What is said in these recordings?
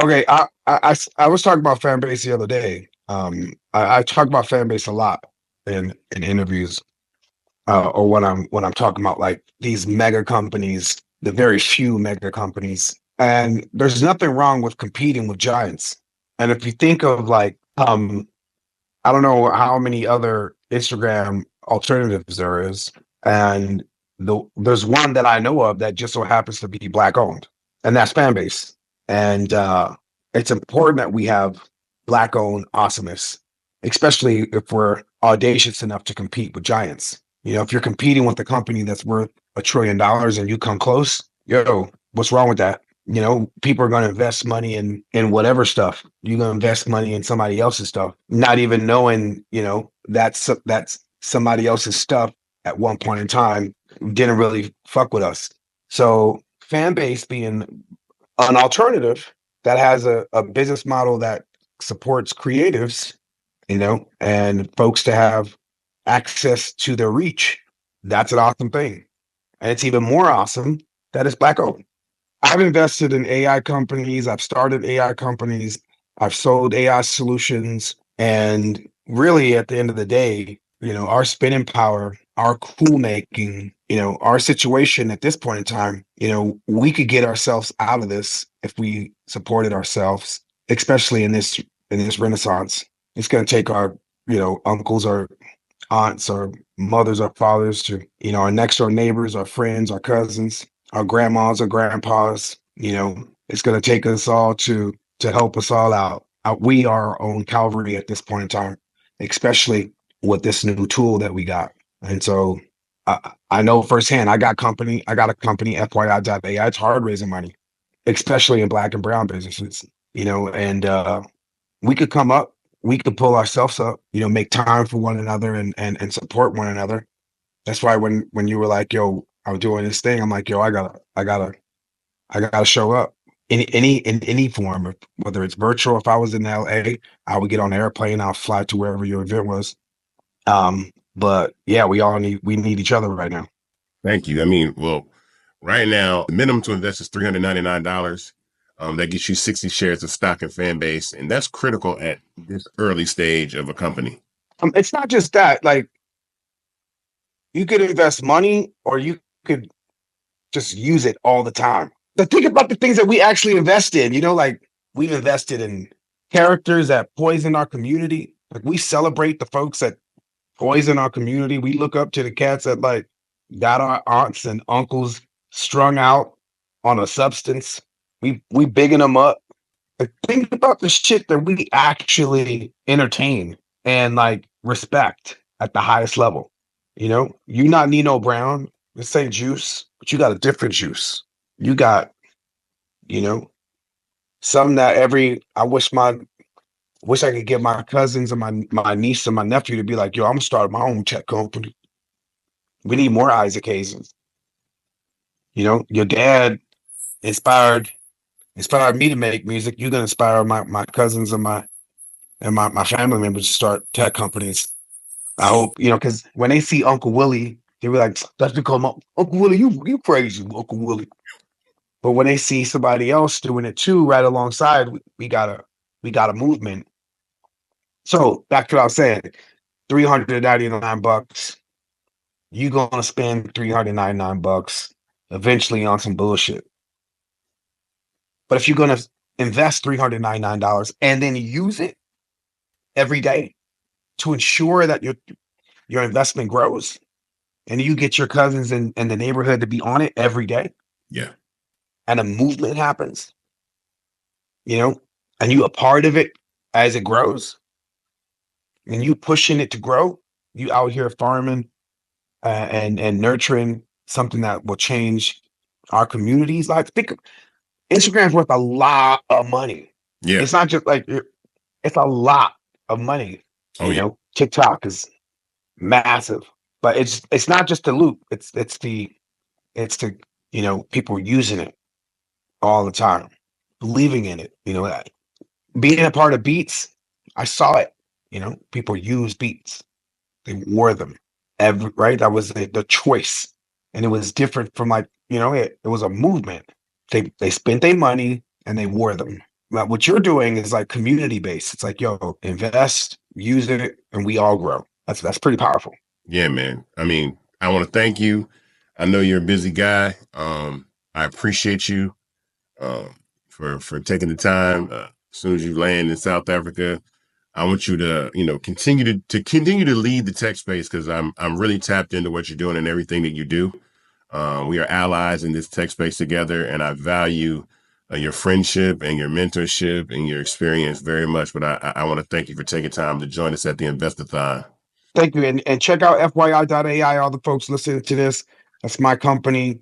Okay, I was talking about fan base the other day. I talk about fan base a lot in interviews, or when I'm talking about like these mega companies, the very few mega companies, and there's nothing wrong with competing with giants. And if you think of like, I don't know how many other Instagram alternatives there is, and there's one that I know of that just so happens to be black owned, and that's Fanbase. And it's important that we have black owned awesomeness, especially if we're audacious enough to compete with giants. You know, if you're competing with a company that's worth $1 trillion and you come close, yo, what's wrong with that? You know, people are going to invest money in whatever stuff. You're going to invest money in somebody else's stuff, not even knowing, you know, that's somebody else's stuff at one point in time didn't really fuck with us. So fan base being an alternative that has a business model that supports creatives, you know, and folks to have access to their reach, that's an awesome thing. And it's even more awesome that it's black owned. I've invested in AI companies. I've started AI companies. I've sold AI solutions. And really, at the end of the day, you know, our spinning power, our cool making, you know, our situation at this point in time, you know, we could get ourselves out of this if we supported ourselves, especially in this renaissance. It's going to take our, you know, uncles, our aunts, our mothers, our fathers, to, you know, our next door neighbors, our friends, our cousins, our grandmas, our grandpas. You know, it's going to take us all to help us all out. We are our own cavalry at this point in time, especially with this new tool that we got. And so I know firsthand. I got a company, FYI.ai. It's hard raising money, especially in black and brown businesses. You know, and we could come up, we could pull ourselves up, you know, make time for one another and support one another. That's why when you were like, yo, I'm doing this thing, I'm like, yo, I gotta show up in any form, whether it's virtual. If I was in LA, I would get on an airplane, I'll fly to wherever your event was. But yeah, we need each other right now. Thank you. I mean, well, right now, the minimum to invest is $399. That gets you 60 shares of stock in Fanbase, and that's critical at this early stage of a company. It's not just that, like you could invest money or you could just use it all the time. But think about the things that we actually invest in. You know, like we've invested in characters that poison our community. Like we celebrate the folks that poison our community. We look up to the cats that like got our aunts and uncles strung out on a substance. We bigging them up. Like, think about the shit that we actually entertain and like respect at the highest level. You know, you not Nino Brown, this ain't Juice, but you got a different Juice. You got, you know, something that I wish I could get my cousins and my niece and my nephew to be like, yo, I'm gonna start my own tech company. We need more Isaac Hazens. You know, your dad inspired inspired me to make music. You're gonna inspire my cousins and my family members to start tech companies. I hope, you know, because when they see Uncle Willie, they be like, that's because my Uncle Willie, you crazy, Uncle Willie. But when they see somebody else doing it too, right alongside, we got a movement. So back to what I was saying, $399. You gonna spend $399 eventually on some bullshit. But if you're gonna invest $399 and then use it every day to ensure that your investment grows and you get your cousins in the neighborhood to be on it every day Yeah. and a movement happens, you know, and you a part of it as it grows and you pushing it to grow, you out here farming and nurturing something that will change our communities. Like think Instagram's worth a lot of money. Yeah. It's not just like it's a lot of money. Oh, You yeah. know, TikTok is massive, but it's not just the loop. It's the you know, people using it all the time, believing in it. You know, being a part of Beats, I saw it. You know, people use Beats. They wore them every right. That was the choice, and it was different from like, you know, it was a movement. They spent their money and they wore them. what you're doing is like community based. It's like, yo, invest, use it, and we all grow. That's pretty powerful. Yeah, man. I mean, I want to thank you. I know you're a busy guy. I appreciate you for taking the time. As soon as you land in South Africa, I want you to, continue to lead the tech space, because I'm really tapped into what you're doing and everything that you do. We are allies in this tech space together, and I value your friendship and your mentorship and your experience very much. But I want to thank you for taking time to join us at the Investathon. Thank you. And check out FYI.ai, all the folks listening to this. That's my company.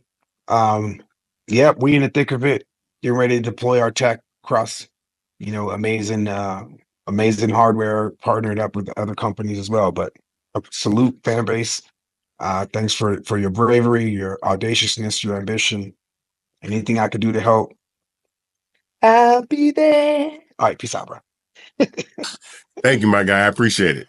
Yeah, we in the thick of it, getting ready to deploy our tech across, amazing hardware, partnered up with other companies as well. But salute Fanbase. Thanks for your bravery, your audaciousness, your ambition. Anything I could do to help, I'll be there. All right, peace out, bro. Thank you, my guy. I appreciate it.